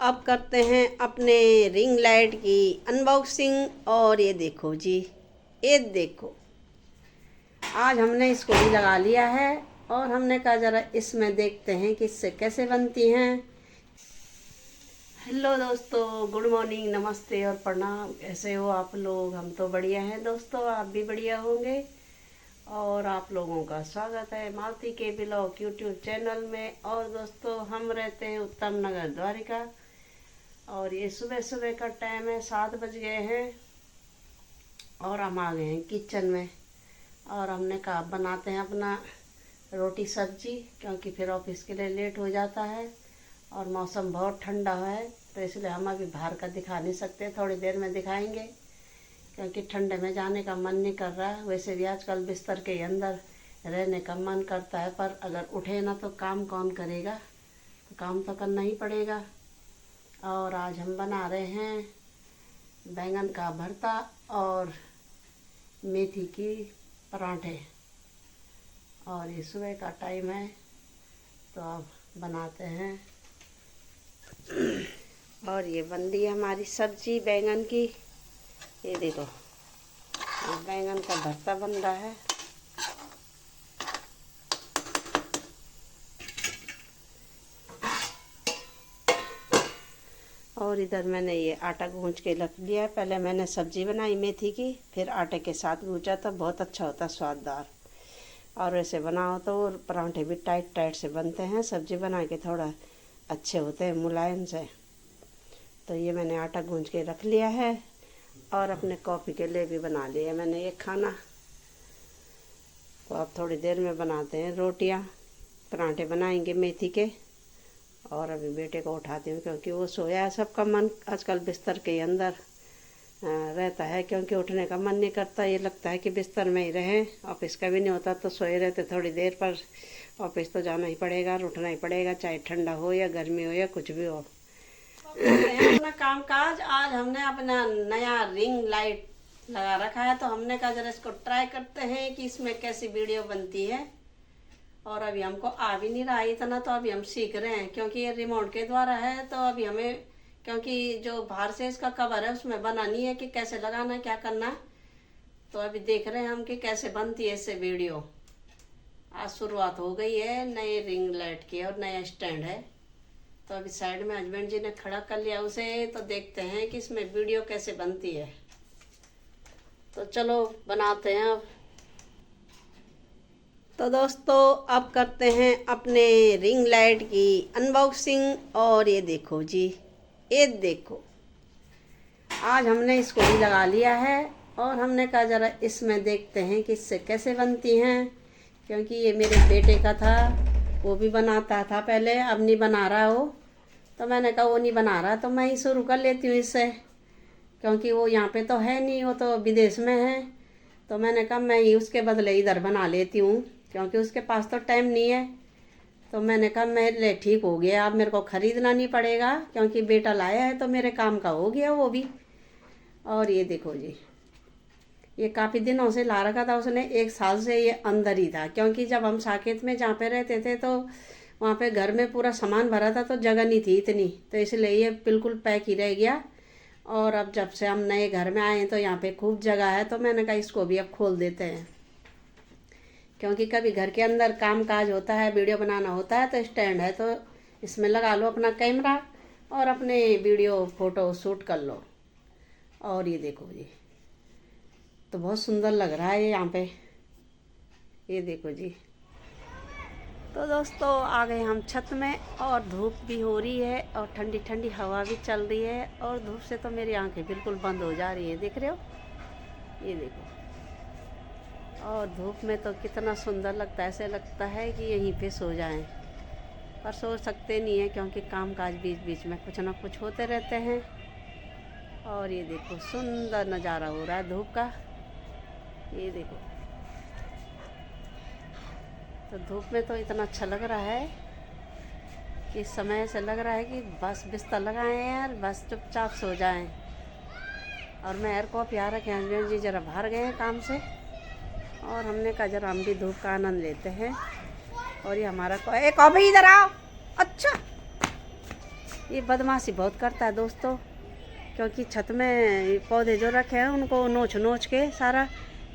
अब करते हैं अपने रिंग लाइट की अनबॉक्सिंग। और ये देखो जी, ये देखो, आज हमने इसको भी लगा लिया है और हमने कहा ज़रा इसमें देखते हैं कि इससे कैसे बनती हैं। हेलो दोस्तों, गुड मॉर्निंग, नमस्ते और प्रणाम। कैसे हो आप लोग? हम तो बढ़िया हैं दोस्तों, आप भी बढ़िया होंगे। और आप लोगों का स्वागत है मालती के ब्लॉग यूट्यूब चैनल में। और दोस्तों, हम रहते हैं उत्तम नगर द्वारिका और ये सुबह सुबह का टाइम है, 7 बज गए हैं और हम आ गए हैं किचन में। और हमने कहा बनाते हैं अपना रोटी सब्जी, क्योंकि फिर ऑफिस के लिए लेट हो जाता है और मौसम बहुत ठंडा है, तो इसलिए हम अभी बाहर का दिखा नहीं सकते, थोड़ी देर में दिखाएंगे क्योंकि ठंडे में जाने का मन नहीं कर रहा है। वैसे भी आजकल बिस्तर के अंदर रहने का मन करता है, पर अगर उठे ना तो काम कौन करेगा, तो काम तो करना ही पड़ेगा। और आज हम बना रहे हैं बैंगन का भरता और मेथी की पराठे। और ये सुबह का टाइम है, तो अब बनाते हैं। और ये बन रही है हमारी सब्जी बैंगन की। ये देखो, ये बैंगन का भरता बन रहा है। और इधर मैंने ये आटा गूंज के रख लिया है। पहले मैंने सब्जी बनाई मेथी की, फिर आटे के साथ गूंजा तो बहुत अच्छा होता, स्वाददार। और वैसे बनाओ तो पराठे भी टाइट टाइट से बनते हैं, सब्जी बना के थोड़ा अच्छे होते हैं, मुलायम से। तो ये मैंने आटा गूंज के रख लिया है और अपने कॉफ़ी के लिए भी बना लिया मैंने एक खाना। तो अब थोड़ी देर में बनाते हैं रोटियां, पराठे बनाएंगे मेथी के। और अभी बेटे को उठाती हूँ क्योंकि वो सोया है। सबका मन आजकल बिस्तर के अंदर रहता है, क्योंकि उठने का मन नहीं करता, ये लगता है कि बिस्तर में ही रहें। ऑफिस का भी नहीं होता तो सोए रहते थोड़ी देर, पर ऑफिस तो जाना ही पड़ेगा, उठना ही पड़ेगा, चाहे ठंडा हो या गर्मी हो या कुछ भी हो। अपना काम काज। आज हमने अपना नया रिंग लाइट लगा रखा है, तो हमने कहा जरा इसको ट्राई करते हैं कि इसमें कैसी वीडियो बनती है। और अभी हमको आ भी नहीं रहा इतना, तो अभी हम सीख रहे हैं, क्योंकि ये रिमोट के द्वारा है। तो अभी हमें, क्योंकि जो बाहर से इसका कवर है उसमें बना नहीं है कि कैसे लगाना है, क्या करना है। तो अभी देख रहे हैं हम कि कैसे बनती है इससे वीडियो। आज शुरुआत हो गई है नए रिंग लाइट की और नया स्टैंड है। तो अभी साइड में हस्बैंड जी ने खड़ा कर लिया उसे, तो देखते हैं कि इसमें वीडियो कैसे बनती है। तो चलो बनाते हैं अब। तो दोस्तों, अब करते हैं अपने रिंग लाइट की अनबॉक्सिंग। और ये देखो जी, ये देखो, आज हमने इसको भी लगा लिया है और हमने कहा ज़रा इसमें देखते हैं कि इससे कैसे बनती हैं। क्योंकि ये मेरे बेटे का था, वो भी बनाता था पहले, अब नहीं बना रहा वो। तो मैंने कहा वो नहीं बना रहा तो मैं ही शुरू कर लेती हूँ इससे, क्योंकि वो यहाँ पे तो है नहीं, वो तो विदेश में है। तो मैंने कहा मैं ही उसके बदले इधर बना लेती हूँ, क्योंकि उसके पास तो टाइम नहीं है। तो मैंने कहा मेरे ठीक हो गया, अब मेरे को ख़रीदना नहीं पड़ेगा, क्योंकि बेटा लाया है तो मेरे काम का हो गया वो भी। और ये देखो जी, ये काफ़ी दिनों से ला रखा था उसने, 1 साल से ये अंदर ही था। क्योंकि जब हम साकेत में जहाँ पे रहते थे तो वहाँ पे घर में पूरा सामान भरा था, तो जगह नहीं थी इतनी, तो इसलिए ये बिल्कुल पैक ही रह गया। और अब जब से हम नए घर में आए हैं तो यहाँ पे खूब जगह है, तो मैंने कहा इसको भी अब खोल देते हैं। क्योंकि कभी घर के अंदर काम काज होता है, वीडियो बनाना होता है, तो स्टैंड है तो इसमें लगा लो अपना कैमरा और अपने वीडियो फ़ोटो शूट कर लो। और ये देखो जी, तो बहुत सुंदर लग रहा है यहाँ पे, ये देखो जी। तो दोस्तों, आ गए हम छत में और धूप भी हो रही है और ठंडी ठंडी हवा भी चल रही है। और धूप से तो मेरी आंखें बिल्कुल बंद हो जा रही है, देख रहे हो, ये देखो। और धूप में तो कितना सुंदर लगता है, ऐसे लगता है कि यहीं पे सो जाएं, पर सो सकते नहीं है क्योंकि काम काज बीच बीच में कुछ ना कुछ होते रहते हैं। और ये देखो, सुंदर नज़ारा हो रहा है धूप का, ये देखो। तो धूप में तो इतना अच्छा लग रहा है कि इस समय से लग रहा है कि बस बिस्तर लगाएं यार, बस चुपचाप सो जाएं। और मैं एयर कॉप यहाँ रखे, हस्बैंड जी ज़रा बाहर गए हैं काम से, और हमने कहा जरा हम भी धूप का आनंद लेते हैं। और ये हमारा एक और भाई इधर आओ। अच्छा, ये बदमाशी बहुत करता है दोस्तों, क्योंकि छत में पौधे जो रखे हैं उनको नोच नोच के सारा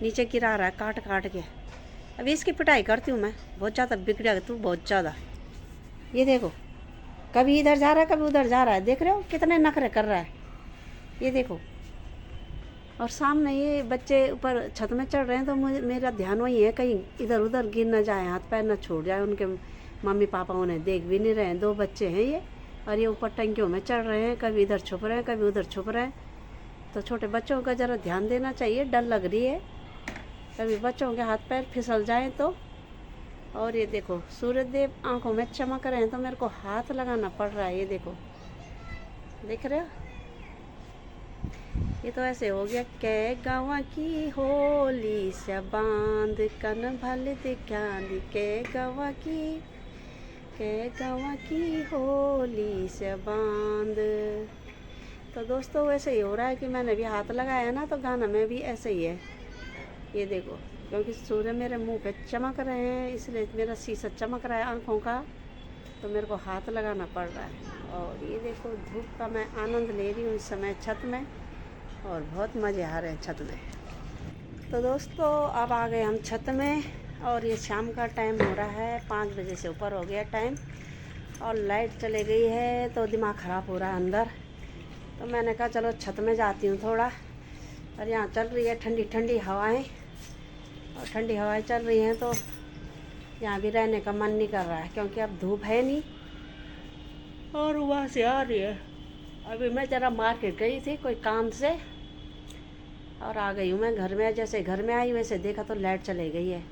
नीचे गिरा रहा है, काट काट के। अभी इसकी पिटाई करती हूँ मैं, बहुत ज़्यादा बिगड़ा तू, बहुत ज़्यादा। ये देखो, कभी इधर जा रहा है कभी उधर जा रहा है, देख रहे हो कितने नखरे कर रहा है, ये देखो। और सामने ये बच्चे ऊपर छत में चढ़ रहे हैं, तो मुझे मेरा ध्यान वही है कहीं इधर उधर गिर न जाए, हाथ पैर न छूट जाए उनके। मम्मी पापा उन्हें देख भी नहीं रहे हैं, 2 बच्चे हैं ये, और ये ऊपर टंकियों में चढ़ रहे हैं, कभी इधर छुप रहे हैं कभी उधर छुप रहे हैं। तो छोटे बच्चों का ज़रा ध्यान देना चाहिए, डर लग रही है कभी बच्चों के हाथ पैर फिसल जाएं तो। और ये देखो सूरज देव आंखों में चमक रहे हैं, तो मेरे को हाथ लगाना पड़ रहा है, ये देखो, देख रहे हो। ये तो ऐसे हो गया, कै गाँव की होली से बांध कन भल दिखांद, कै गाँव की होली से बांध। तो दोस्तों वैसे ही हो रहा है कि मैंने भी हाथ लगाया ना, तो गाना में भी ऐसे ही है, ये देखो। क्योंकि सूर्य मेरे मुंह पे चमक रहे हैं, इसलिए मेरा शीशा चमक रहा है आँखों का, तो मेरे को हाथ लगाना पड़ रहा है। और ये देखो धूप का मैं आनंद ले रही हूँ इस समय छत में, और बहुत मज़े आ रहे हैं छत में। तो दोस्तों अब आ गए हम छत में, और ये शाम का टाइम हो रहा है, 5 बजे से ऊपर हो गया टाइम, और लाइट चले गई है, तो दिमाग ख़राब हो रहा है अंदर। तो मैंने कहा चलो छत में जाती हूँ थोड़ा, और यहाँ चल रही है ठंडी ठंडी हवाएं, और ठंडी हवाएं चल रही हैं, तो यहाँ भी रहने का मन नहीं कर रहा है, क्योंकि अब धूप है नहीं, और वहाँ से आ रही है। अभी मैं ज़रा मार्केट गई थी कोई काम से, और आ गई हूँ मैं घर में। जैसे घर में आई वैसे देखा तो लाइट चली गई है,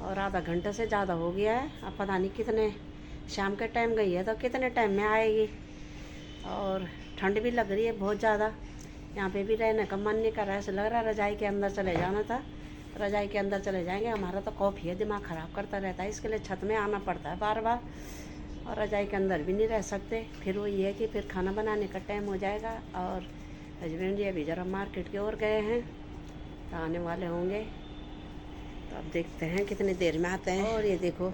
और आधा घंटे से ज़्यादा हो गया है। अब पता नहीं कितने शाम के टाइम गई है तो कितने टाइम में आएगी। और ठंड भी लग रही है बहुत ज़्यादा, यहाँ पे भी रहने का मन नहीं कर रहा है, ऐसे लग रहा है रज़ाई के अंदर चले जाना था। रज़ाई के अंदर चले जाएंगे, हमारा तो कॉफ़ी है, दिमाग ख़राब करता रहता है, इसके लिए छत में आना पड़ता है बार बार, और रज़ाई के अंदर भी नहीं रह सकते। फिर वो ये है कि फिर खाना बनाने का टाइम हो जाएगा, और हस्बैंड जी अभी ज़रा मार्केट की ओर गए हैं, तो आने वाले होंगे, तो अब देखते हैं कितनी देर में आते हैं। और ये देखो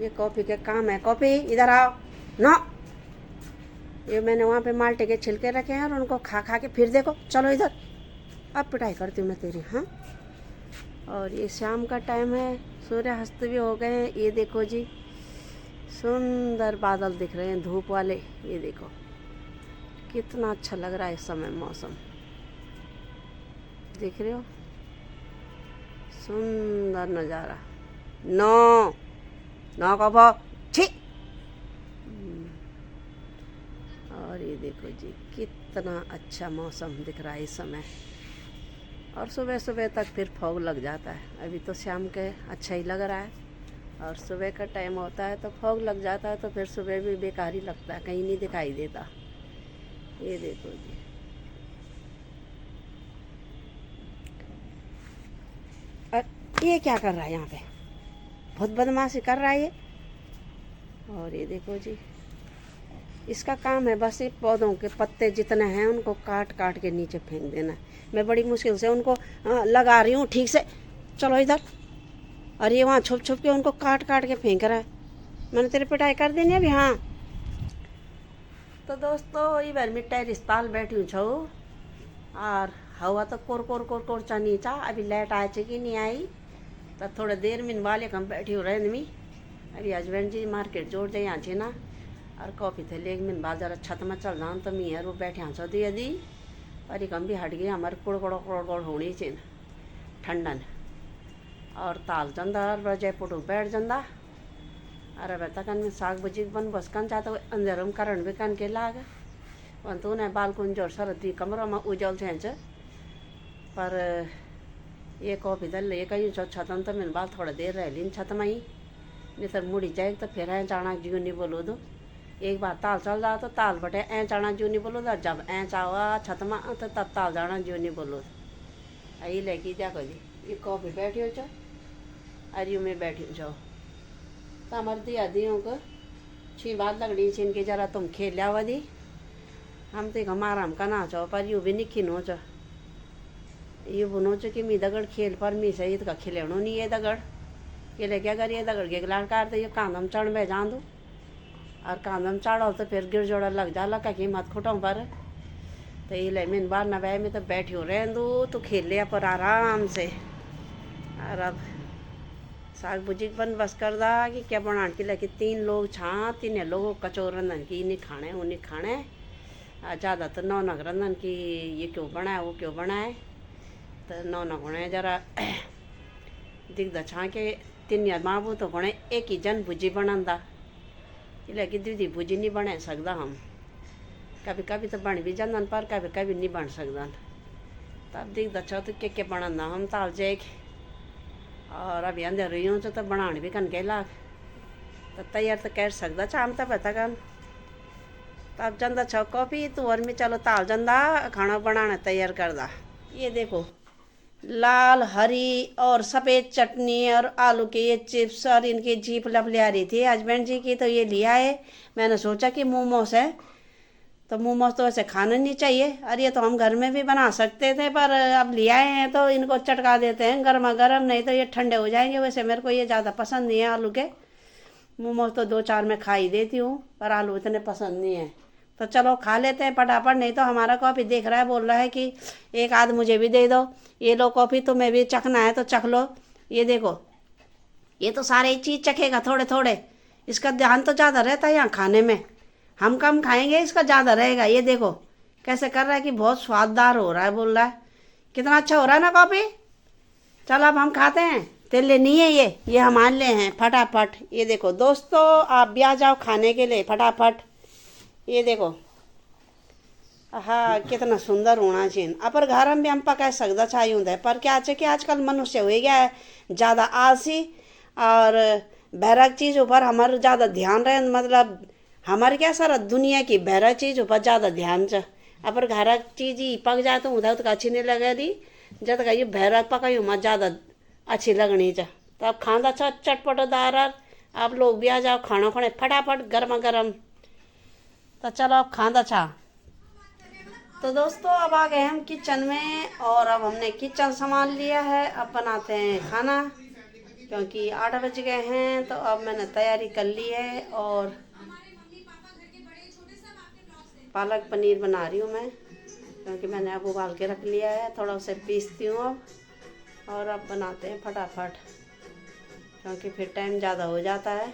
ये कॉफ़ी के काम है, कॉफ़ी इधर आओ ना। ये मैंने वहाँ पे माल्टे के छिलके रखे हैं, और उनको खा खा के फिर देखो, चलो इधर, अब पिटाई करती हूँ मैं तेरी। हाँ, और ये शाम का टाइम है, सूर्यास्त भी हो गए हैं। ये देखो जी सुंदर बादल दिख रहे हैं धूप वाले, ये देखो कितना अच्छा लग रहा है इस समय मौसम, देख रहे हो, सुंदर नज़ारा। नो नो कहो छी। और ये देखो जी कितना अच्छा मौसम दिख रहा है इस समय, और सुबह सुबह तक फिर फॉग लग जाता है। अभी तो शाम के अच्छा ही लग रहा है, और सुबह का टाइम होता है तो फॉग लग जाता है, तो फिर सुबह भी बेकार ही लगता है, कहीं नहीं दिखाई देता। ये देखो जी और ये क्या कर रहा है यहाँ पे, बहुत बदमाशी कर रहा है ये। और ये देखो जी इसका काम है बस ये पौधों के पत्ते जितने हैं उनको काट काट के नीचे फेंक देना। मैं बड़ी मुश्किल से उनको लगा रही हूँ ठीक से, चलो इधर, और ये वहाँ छुप छुप के उनको काट काट के फेंक रहा है। मैंने तेरी पिटाई कर देनी अभी। हाँ तो दोस्तों ये बार मिट्टी रिश्ताल बैठी हूँ छो, और हवा तो कोर कोर कोर कोर चा नीचा। अभी लाइट आए कि नहीं आई, तो थोड़ा देर में वाले कम बैठी हूँ रहने में। अभी हस्बैंड जी मार्केट जोड़ दे यहाँ छे ना, और कॉफ़ी थे लेकिन मिन बाल जरा छत में चल जान, तो मी यार वो बैठे यहाँ दी यदि, और एक हम भी हट गए हमारे कुड़ कोड़ होनी चाहिए ठंडन, और ताल जंदा रजाई पुटू बैठ जंदा। अरे बेटा कन में साग भुजी बन बस कन चाहता अंदर में करण भी कन के लाग वन तो उन्हें बालकुन जोर सरदी कमरों में उजल थे। पर ये कॉफ़ी दल ये कहीं छतन तो मैंने बाल थोड़ा देर रह लीन छत में ही, नहीं तो मुड़ी जाए तो फिर ऐ चाणा जू नहीं बोलो दो। एक बार ताल चल जाओ तो ताल बटे ऐ चाणा जू नहीं बोलो दो, जब ऐ चावा छत में तो तब ताल जाना जू नहीं बोलो। यही लेके देखो जी ये कॉफ़ी बैठी हो चो, अरे में बैठी हो जाओ, तो हमारे दिया दियों को छी बात लगड़ी छिन के जरा तुम खेल लिया दी, हम तो हमारा हम कना चो, पर यू भी नहीं खिनो चो, ये बुनो चो कि मी दगड़ खेल पर मी सही तो खिलेणो नहीं है दगड़ के ले क्या करिए दगड़ के लाड़ काट दे काम हम चढ़ में जान दो। और कांदम चाड़ो तो फिर गिर जोड़ा लग जाला कहीं मत खुटों पर। तो ये ले मैंने बार नवाए में तो बैठी हो रहे दो तो खेल लिया पर आराम से। और अब साग भुजी बन बस कर दा कि क्या बना के लेके 3 लोग छा 3 लोगों कचोर रंधन की नहीं खाने उन्हें खाने ज़्यादा तो नौनक रंधन की ये क्यों बनाए वो क्यों बनाए। तो नौनक होने जरा दिख छा के 3 माबू तो होने एक ही जन भुजी बनंदा लेकिन दीदी भुजी नहीं बना सकता हम। कभी कभी तो बन भी जान पर कभी कभी नहीं बन सकता। तब दिख छो तो क्या बनना हम ताल जेक और अभी अंदर रही हूँ तो बनाने भी कन के लाग तो तैयार तो कर सकता चाम तो पता कन। तब जंदा छो कॉपी तो और में चलो ताल जंदा खाना बनाना तैयार कर दा। ये देखो लाल हरी और सफ़ेद चटनी और आलू के ये चिप्स और इनकी जीप लब ले आ रही थी हस्बैंड जी की तो ये लिया है। मैंने सोचा कि मोमोस है तो मोमोस तो वैसे खाना नहीं चाहिए और ये तो हम घर में भी बना सकते थे पर अब ले आए हैं तो इनको चटका देते हैं गर्मा गर्म नहीं तो ये ठंडे हो जाएंगे। वैसे मेरे को ये ज़्यादा पसंद नहीं है आलू के मोमोस तो 2-4 में खा ही देती हूँ पर आलू इतने पसंद नहीं है। तो चलो खा लेते हैं फटाफट नहीं तो हमारा कॉफ़ी देख रहा है बोल रहा है कि एक आध मुझे भी दे दो। ये लो कॉफ़ी तुम्हें भी चखना है तो चख लो। ये देखो ये तो सारे चीज़ चखेगा थोड़े थोड़े इसका ध्यान तो ज़्यादा रहता है यहाँ खाने में हम कम खाएंगे इसका ज़्यादा रहेगा। ये देखो कैसे कर रहा है कि बहुत स्वाददार हो रहा है बोल रहा है कितना अच्छा हो रहा है ना कॉफ़ी। चलो अब हम खाते हैं तेल लेनी है ये हमारे लिए हैं फटाफट। ये देखो दोस्तों आप भी आ जाओ खाने के लिए फटाफट। ये देखो हाँ कितना सुंदर होना चाहिए अपर घर में भी हम पका सकता चाहिए होता है पर क्या है कि आजकल मनुष्य हो गया है ज़्यादा आलसी और बहरक चीज़ ऊपर हमारा ज़्यादा ध्यान रहे मतलब हमारे क्या सारा दुनिया की बहरक चीज़ ऊपर ज़्यादा ध्यान च अपर घर चीज़ ही पक जाए तो उधर तक अच्छी नहीं लगे दी जब तक ये बहरक पकाई मत ज़्यादा अच्छी लगनी च। तो अब खाना अच्छा चटपटदार आप लोग भी आ जाओ खाना खाने फटाफट गर्मा गर्म। तो चलो अब खाना छा। तो दोस्तों अब आ गए हम किचन में और अब हमने किचन संभाल लिया है। अब बनाते हैं खाना क्योंकि 8 बज गए हैं तो अब मैंने तैयारी कर ली है और पालक पनीर बना रही हूँ मैं क्योंकि मैंने अब उबाल के रख लिया है थोड़ा उसे पीसती हूँ अब और अब बनाते हैं फटाफट क्योंकि फिर टाइम ज़्यादा हो जाता है।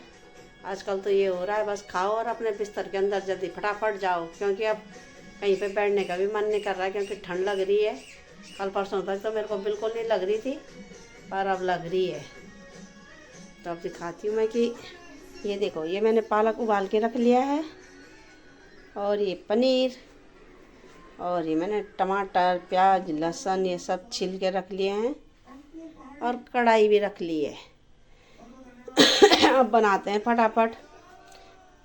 आजकल तो ये हो रहा है बस खाओ और अपने बिस्तर के अंदर जल्दी फटाफट जाओ क्योंकि अब कहीं पे बैठने का भी मन नहीं कर रहा है क्योंकि ठंड लग रही है। कल परसों तक तो मेरे को बिल्कुल नहीं लग रही थी पर अब लग रही है। तो अब दिखाती हूँ मैं कि ये देखो ये मैंने पालक उबाल के रख लिया है और ये पनीर और ये मैंने टमाटर प्याज लहसुन ये सब छील के रख लिए हैं और कढ़ाई भी रख ली है। अब बनाते हैं फटाफट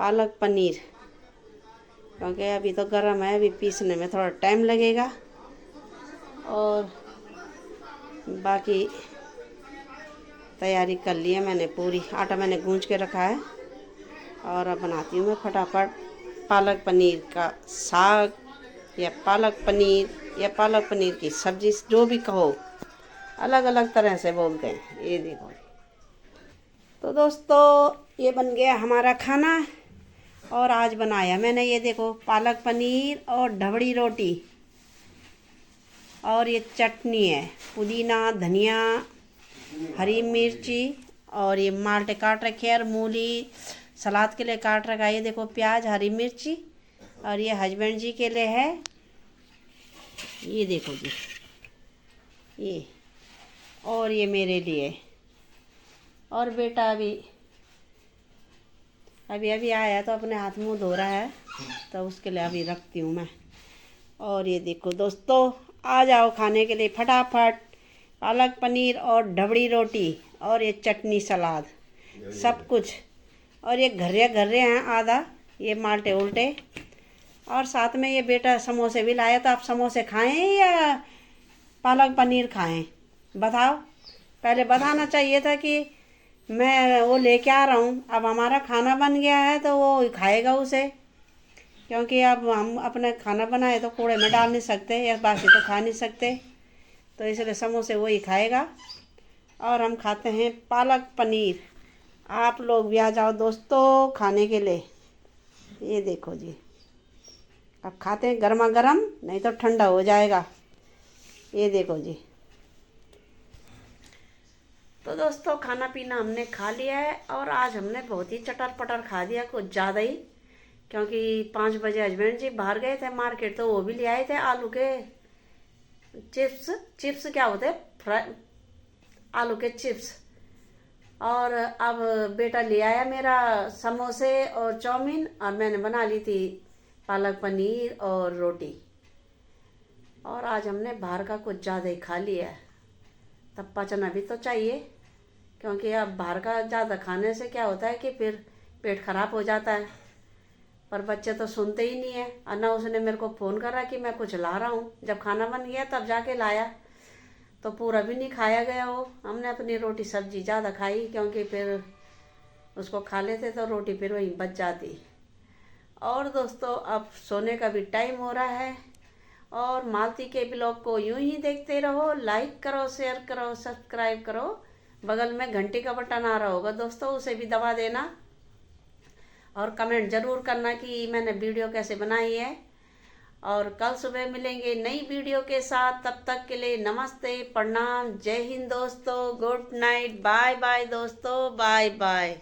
पालक पनीर क्योंकि अभी तो गर्म है अभी पीसने में थोड़ा टाइम लगेगा और बाकी तैयारी कर ली है मैंने पूरी आटा मैंने गूंज के रखा है और अब बनाती हूँ मैं फटाफट पालक पनीर का साग या पालक पनीर की सब्जी जो भी कहो अलग अलग तरह से बोलते हैं। ये देखो तो दोस्तों ये बन गया हमारा खाना और आज बनाया मैंने ये देखो पालक पनीर और ढबड़ी रोटी और ये चटनी है पुदीना धनिया हरी मिर्ची और ये माल्टे काट रखे हैं और मूली सलाद के लिए काट रखा है। ये देखो प्याज हरी मिर्ची और ये हस्बैंड जी के लिए है। ये देखो जी ये और ये मेरे लिए और बेटा अभी आया तो अपने हाथ मुंह धो रहा है तो उसके लिए अभी रखती हूँ मैं। और ये देखो दोस्तों आ जाओ खाने के लिए फटाफट पालक पनीर और ढबड़ी रोटी और ये चटनी सलाद सब कुछ और ये घर्रे हैं आधा ये माल्टे उल्टे और साथ में ये बेटा समोसे भी लाया तो आप समोसे खाएं या पालक पनीर खाएं बताओ। पहले बताना चाहिए था कि मैं वो लेके आ रहा हूँ। अब हमारा खाना बन गया है तो वो खाएगा उसे क्योंकि अब हम अपने खाना बनाए तो कूड़े में डाल नहीं सकते या बासी तो खा नहीं सकते तो इसलिए समोसे वही खाएगा और हम खाते हैं पालक पनीर। आप लोग भी आ जाओ दोस्तों खाने के लिए। ये देखो जी, अब खाते हैं गर्मा गर्म, नहीं तो ठंडा हो जाएगा। ये देखो जी। तो दोस्तों खाना पीना हमने खा लिया है और आज हमने बहुत ही चटर पटर खा दिया, कुछ ज़्यादा ही, क्योंकि 5 बजे हस्बैंड जी बाहर गए थे मार्केट, तो वो भी ले आए थे आलू के चिप्स। चिप्स क्या होते हैं, फ्राई आलू के चिप्स। और अब बेटा ले आया मेरा समोसे और चाउमीन, और मैंने बना ली थी पालक पनीर और रोटी। और आज हमने बाहर का कुछ ज़्यादा ही खा लिया है, तब पचना भी तो चाहिए, क्योंकि अब बाहर का ज़्यादा खाने से क्या होता है कि फिर पेट खराब हो जाता है। पर बच्चे तो सुनते ही नहीं है। और ना उसने मेरे को फ़ोन करा कि मैं कुछ ला रहा हूँ, जब खाना बन गया तब जाके लाया, तो पूरा भी नहीं खाया गया वो। हमने अपनी रोटी सब्जी ज़्यादा खाई, क्योंकि फिर उसको खा लेते तो रोटी फिर वहीं बच जाती। और दोस्तों अब सोने का भी टाइम हो रहा है, और मालती के ब्लॉग को यूं ही देखते रहो, लाइक करो, शेयर करो, सब्सक्राइब करो। बगल में घंटी का बटन आ रहा होगा दोस्तों, उसे भी दबा देना, और कमेंट ज़रूर करना कि मैंने वीडियो कैसे बनाई है। और कल सुबह मिलेंगे नई वीडियो के साथ, तब तक के लिए नमस्ते, प्रणाम, जय हिंद दोस्तों, गुड नाइट, बाय बाय दोस्तों, बाय बाय।